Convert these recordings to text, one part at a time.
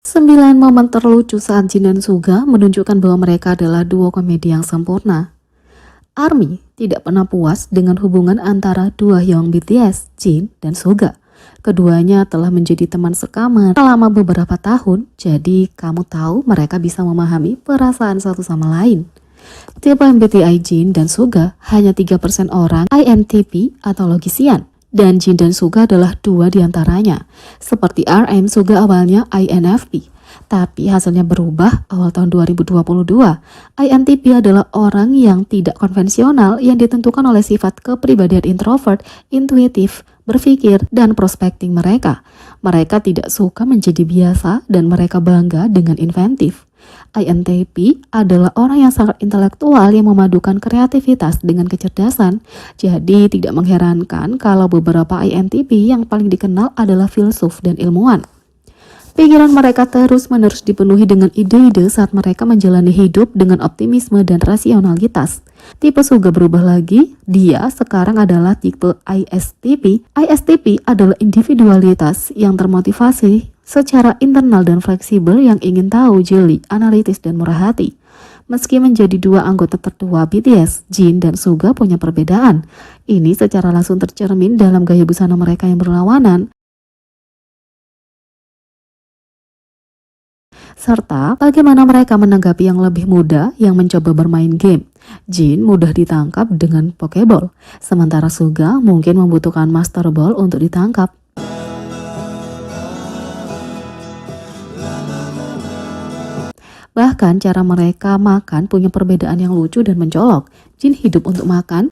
9 momen terlucu saat Jin dan Suga menunjukkan bahwa mereka adalah duo komedi yang sempurna. ARMY tidak pernah puas dengan hubungan antara dua Hyung BTS, Jin dan Suga. Keduanya telah menjadi teman sekamar selama beberapa tahun, jadi kamu tahu mereka bisa memahami perasaan satu sama lain. Tipe MBTI Jin dan Suga hanya 3% orang INTP atau logisian, dan Jin dan Suga adalah dua diantaranya. Seperti RM, Suga awalnya INFP, tapi hasilnya berubah awal tahun 2022. INTP adalah orang yang tidak konvensional yang ditentukan oleh sifat kepribadian introvert, intuitif, berpikir, dan prospecting mereka. Mereka tidak suka menjadi biasa dan mereka bangga dengan inventif. INTP adalah orang yang sangat intelektual yang memadukan kreativitas dengan kecerdasan. Jadi tidak mengherankan kalau beberapa INTP yang paling dikenal adalah filsuf dan ilmuwan. Pikiran mereka terus-menerus dipenuhi dengan ide-ide saat mereka menjalani hidup dengan optimisme dan rasionalitas. Tipe Suga berubah lagi, dia sekarang adalah tipe ISTP. ISTP adalah individualitas yang termotivasi secara internal dan fleksibel yang ingin tahu, jeli, analitis, dan murah hati. Meski menjadi dua anggota tertua BTS, Jin dan Suga punya perbedaan. Ini secara langsung tercermin dalam gaya busana mereka yang berlawanan, serta bagaimana mereka menanggapi yang lebih muda yang mencoba bermain game. Jin mudah ditangkap dengan Pokeball, sementara Suga mungkin membutuhkan Master Ball untuk ditangkap. Bahkan cara mereka makan punya perbedaan yang lucu dan mencolok. Jin hidup untuk makan,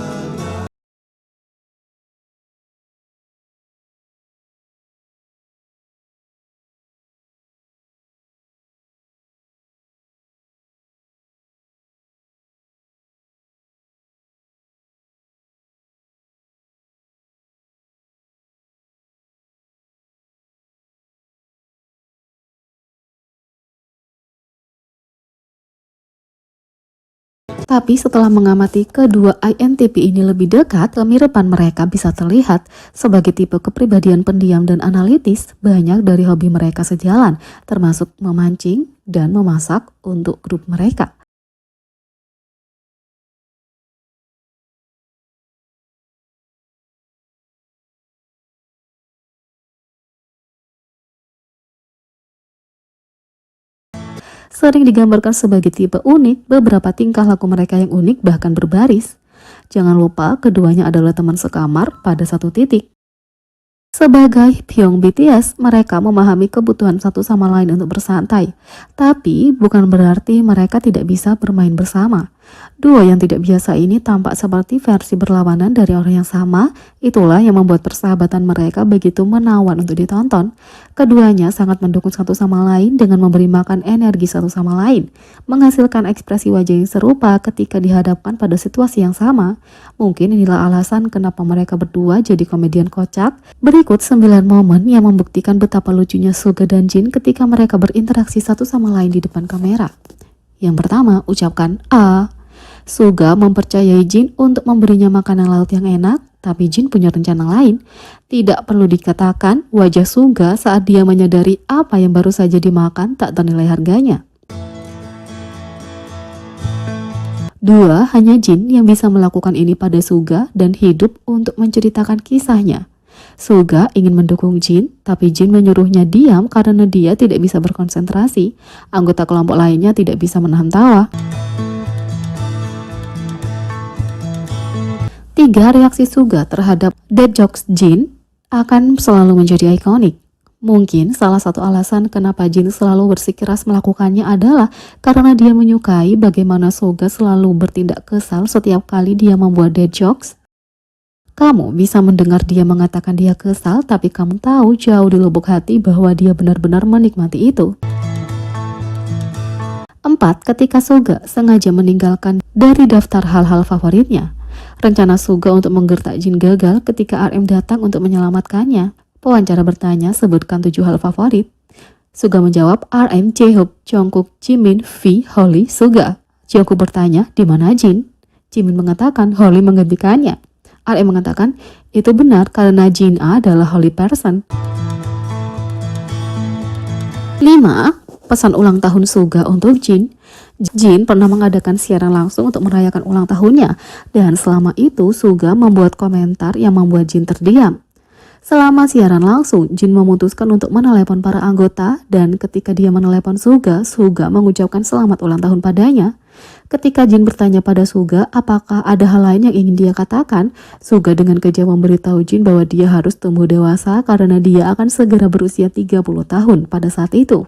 tapi setelah mengamati kedua INTP ini lebih dekat, kemiripan mereka bisa terlihat. Sebagai tipe kepribadian pendiam dan analitis, banyak dari hobi mereka sejalan, termasuk memancing dan memasak untuk grup mereka. Sering digambarkan sebagai tipe unik, beberapa tingkah laku mereka yang unik bahkan berbaris. Jangan lupa, keduanya adalah teman sekamar pada satu titik. Sebagai Hyung BTS, mereka memahami kebutuhan satu sama lain untuk bersantai. Tapi bukan berarti mereka tidak bisa bermain bersama. Duo yang tidak biasa ini tampak seperti versi berlawanan dari orang yang sama. Itulah yang membuat persahabatan mereka begitu menawan untuk ditonton. Keduanya sangat mendukung satu sama lain dengan memberi makan energi satu sama lain, menghasilkan ekspresi wajah yang serupa ketika dihadapkan pada situasi yang sama. Mungkin inilah alasan kenapa mereka berdua jadi komedian kocak. Berikut 9 momen yang membuktikan betapa lucunya Suga dan Jin ketika mereka berinteraksi satu sama lain di depan kamera. Yang pertama, ucapkan A. Suga mempercayai Jin untuk memberinya makanan laut yang enak, tapi Jin punya rencana lain. Tidak perlu dikatakan, wajah Suga saat dia menyadari apa yang baru saja dimakan tak ternilai harganya. 2. Hanya Jin yang bisa melakukan ini pada Suga dan hidup untuk menceritakan kisahnya. Suga ingin mendukung Jin, tapi Jin menyuruhnya diam karena dia tidak bisa berkonsentrasi. Anggota kelompok lainnya tidak bisa menahan tawa. 3. Reaksi Suga terhadap dead jokes Jin akan selalu menjadi ikonik. Mungkin salah satu alasan kenapa Jin selalu bersikeras melakukannya adalah karena dia menyukai bagaimana Suga selalu bertindak kesal setiap kali dia membuat dead jokes. Kamu bisa mendengar dia mengatakan dia kesal, tapi kamu tahu jauh di lubuk hati bahwa dia benar-benar menikmati itu. 4. Ketika Suga sengaja meninggalkan dari daftar hal-hal favoritnya. Rencana Suga untuk menggertak Jin gagal ketika RM datang untuk menyelamatkannya. Pewawancara bertanya, sebutkan 7 hal favorit. Suga menjawab, RM, J-Hope, Jungkook, Jimin, V, Holly, Suga. Jungkook bertanya, di mana Jin? Jimin mengatakan, Holly menggantikannya. RM mengatakan, itu benar karena Jin A adalah holy person. 5. pesan ulang tahun Suga untuk Jin. Jin pernah mengadakan siaran langsung untuk merayakan ulang tahunnya, dan selama itu Suga membuat komentar yang membuat Jin terdiam. Selama siaran langsung, Jin memutuskan untuk menelepon para anggota, dan ketika dia menelepon Suga, Suga mengucapkan selamat ulang tahun padanya. Ketika Jin bertanya pada Suga apakah ada hal lain yang ingin dia katakan, Suga dengan kejam memberitahu Jin bahwa dia harus tumbuh dewasa karena dia akan segera berusia 30 tahun pada saat itu.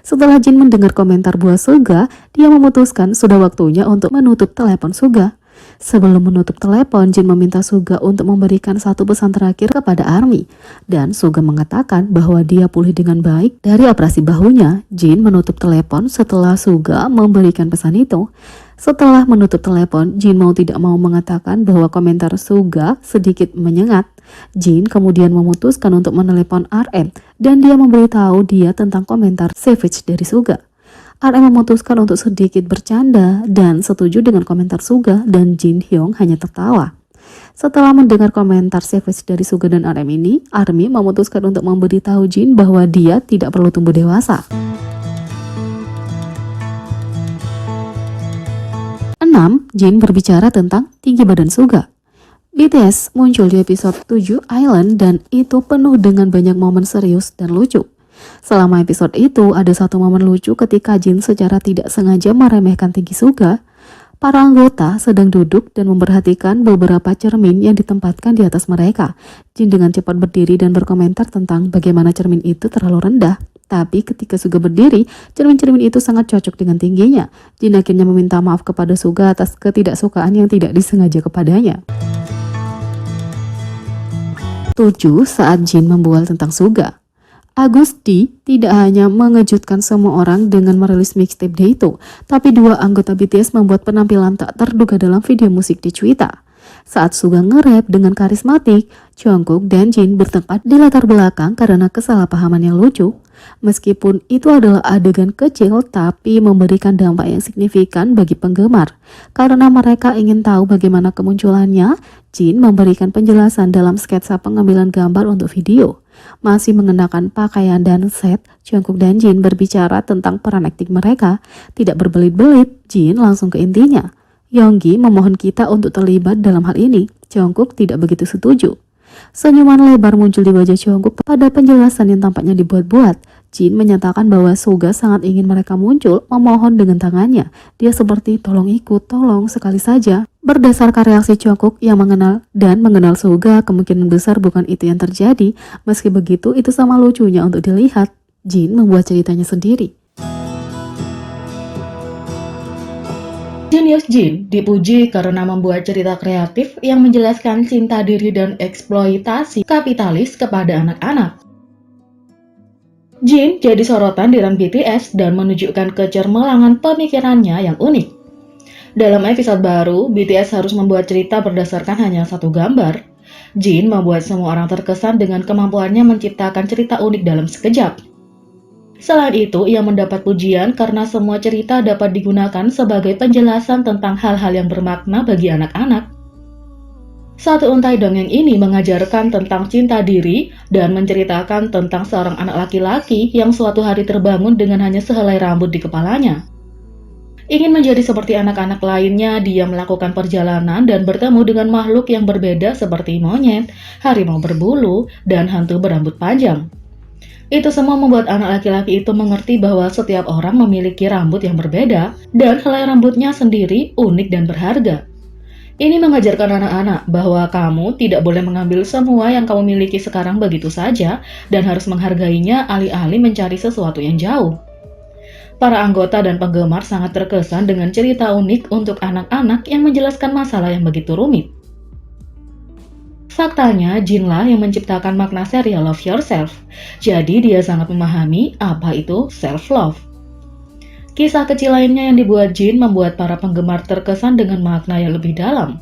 Setelah Jin mendengar komentar buah Suga, dia memutuskan sudah waktunya untuk menutup telepon Suga. Sebelum menutup telepon, Jin meminta Suga untuk memberikan satu pesan terakhir kepada Army, dan Suga mengatakan bahwa dia pulih dengan baik dari operasi bahunya. Jin menutup telepon setelah Suga memberikan pesan itu. Setelah menutup telepon, Jin mau tidak mau mengatakan bahwa komentar Suga sedikit menyengat. Jin kemudian memutuskan untuk menelepon RM, dan dia memberitahu dia tentang komentar savage dari Suga. RM memutuskan untuk sedikit bercanda dan setuju dengan komentar Suga, dan Jin Hyung hanya tertawa. Setelah mendengar komentar savage dari Suga dan RM ini, Army memutuskan untuk memberitahu Jin bahwa dia tidak perlu tumbuh dewasa. 6. Jin berbicara tentang tinggi badan Suga. BTS muncul di episode 7 Island, dan itu penuh dengan banyak momen serius dan lucu. Selama episode itu, ada satu momen lucu ketika Jin secara tidak sengaja meremehkan tinggi Suga. Para anggota sedang duduk dan memperhatikan beberapa cermin yang ditempatkan di atas mereka. Jin dengan cepat berdiri dan berkomentar tentang bagaimana cermin itu terlalu rendah. Tapi ketika Suga berdiri, cermin-cermin itu sangat cocok dengan tingginya. Jin akhirnya meminta maaf kepada Suga atas ketidaksukaan yang tidak disengaja kepadanya. 7. Saat Jin membual tentang Suga. Agusti tidak hanya mengejutkan semua orang dengan merilis mixtape dia itu, tapi dua anggota BTS membuat penampilan tak terduga dalam video musik di Twitter. Saat Suga nge-rap dengan karismatik, Jungkook dan Jin bertengkar di latar belakang karena kesalahpahaman yang lucu. Meskipun itu adalah adegan kecil, tapi memberikan dampak yang signifikan bagi penggemar. Karena mereka ingin tahu bagaimana kemunculannya, Jin memberikan penjelasan dalam sketsa pengambilan gambar untuk video. Masih mengenakan pakaian dan set, Jungkook dan Jin berbicara tentang peran akting mereka. Tidak berbelit-belit, Jin langsung ke intinya. Yoongi memohon kita untuk terlibat dalam hal ini. Jungkook tidak begitu setuju. Senyuman lebar muncul di wajah Jungkook pada penjelasan yang tampaknya dibuat-buat. Jin menyatakan bahwa Suga sangat ingin mereka muncul, memohon dengan tangannya. Dia seperti tolong ikut, tolong sekali saja. Berdasarkan reaksi Jungkook yang mengenal Suga, kemungkinan besar bukan itu yang terjadi. Meski begitu, itu sama lucunya untuk dilihat. Jin membuat ceritanya sendiri. Genius Jin dipuji karena membuat cerita kreatif yang menjelaskan cinta diri dan eksploitasi kapitalis kepada anak-anak. Jin jadi sorotan di run BTS dan menunjukkan kecermelangan pemikirannya yang unik. Dalam episode baru, BTS harus membuat cerita berdasarkan hanya satu gambar. Jin membuat semua orang terkesan dengan kemampuannya menciptakan cerita unik dalam sekejap. Selain itu, ia mendapat pujian karena semua cerita dapat digunakan sebagai penjelasan tentang hal-hal yang bermakna bagi anak-anak. Satu untai dongeng ini mengajarkan tentang cinta diri dan menceritakan tentang seorang anak laki-laki yang suatu hari terbangun dengan hanya sehelai rambut di kepalanya. Ingin menjadi seperti anak-anak lainnya, dia melakukan perjalanan dan bertemu dengan makhluk yang berbeda seperti monyet, harimau berbulu, dan hantu berambut panjang. Itu semua membuat anak laki-laki itu mengerti bahwa setiap orang memiliki rambut yang berbeda dan helai rambutnya sendiri unik dan berharga. Ini mengajarkan anak-anak bahwa kamu tidak boleh mengambil semua yang kamu miliki sekarang begitu saja dan harus menghargainya alih-alih mencari sesuatu yang jauh. Para anggota dan penggemar sangat terkesan dengan cerita unik untuk anak-anak yang menjelaskan masalah yang begitu rumit. Faktanya, Jinlah yang menciptakan makna serial Love Yourself, jadi dia sangat memahami apa itu self-love. Kisah kecil lainnya yang dibuat Jin membuat para penggemar terkesan dengan makna yang lebih dalam.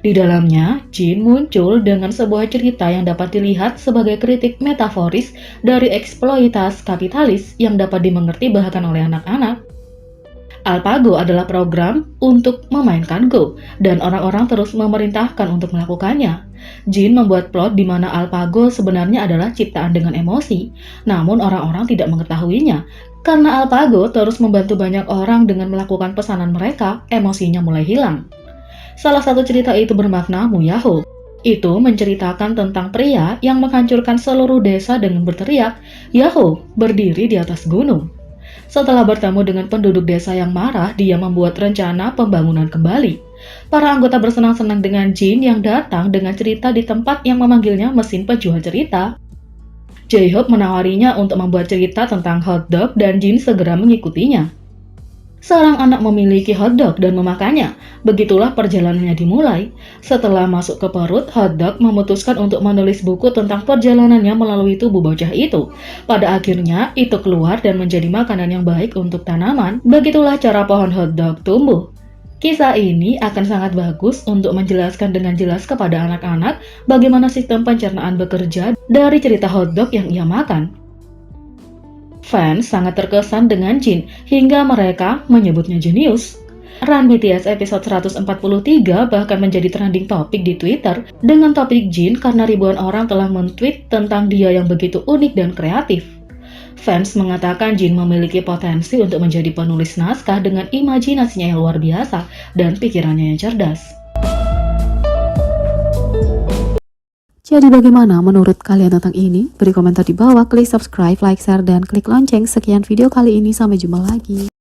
Di dalamnya, Jin muncul dengan sebuah cerita yang dapat dilihat sebagai kritik metaforis dari eksploitasi kapitalis yang dapat dimengerti bahkan oleh anak-anak. AlphaGo adalah program untuk memainkan Go, dan orang-orang terus memerintahkan untuk melakukannya. Jin membuat plot di mana AlphaGo sebenarnya adalah ciptaan dengan emosi, namun orang-orang tidak mengetahuinya. Karena AlphaGo terus membantu banyak orang dengan melakukan pesanan mereka, emosinya mulai hilang. Salah satu cerita itu bermakna Muyaho. Itu menceritakan tentang pria yang menghancurkan seluruh desa dengan berteriak, "Yahoo!" berdiri di atas gunung. Setelah bertemu dengan penduduk desa yang marah, dia membuat rencana pembangunan kembali. Para anggota bersenang-senang dengan Jin yang datang dengan cerita di tempat yang memanggilnya mesin penjual cerita. J-Hope menawarinya untuk membuat cerita tentang hotdog dan Jin segera mengikutinya. Seorang anak memiliki hotdog dan memakannya. Begitulah perjalanannya dimulai. Setelah masuk ke perut, hotdog memutuskan untuk menulis buku tentang perjalanannya melalui tubuh bocah itu. Pada akhirnya, itu keluar dan menjadi makanan yang baik untuk tanaman. Begitulah cara pohon hotdog tumbuh. Kisah ini akan sangat bagus untuk menjelaskan dengan jelas kepada anak-anak bagaimana sistem pencernaan bekerja dari cerita hotdog yang ia makan. Fans sangat terkesan dengan Jin hingga mereka menyebutnya jenius. Run BTS episode 143 bahkan menjadi trending topik di Twitter dengan topik Jin karena ribuan orang telah men-tweet tentang dia yang begitu unik dan kreatif. Fans mengatakan Jin memiliki potensi untuk menjadi penulis naskah dengan imajinasinya yang luar biasa dan pikirannya yang cerdas. Jadi bagaimana menurut kalian tentang ini? Beri komentar di bawah, klik subscribe, like, share, dan klik lonceng. Sekian video kali ini, sampai jumpa lagi.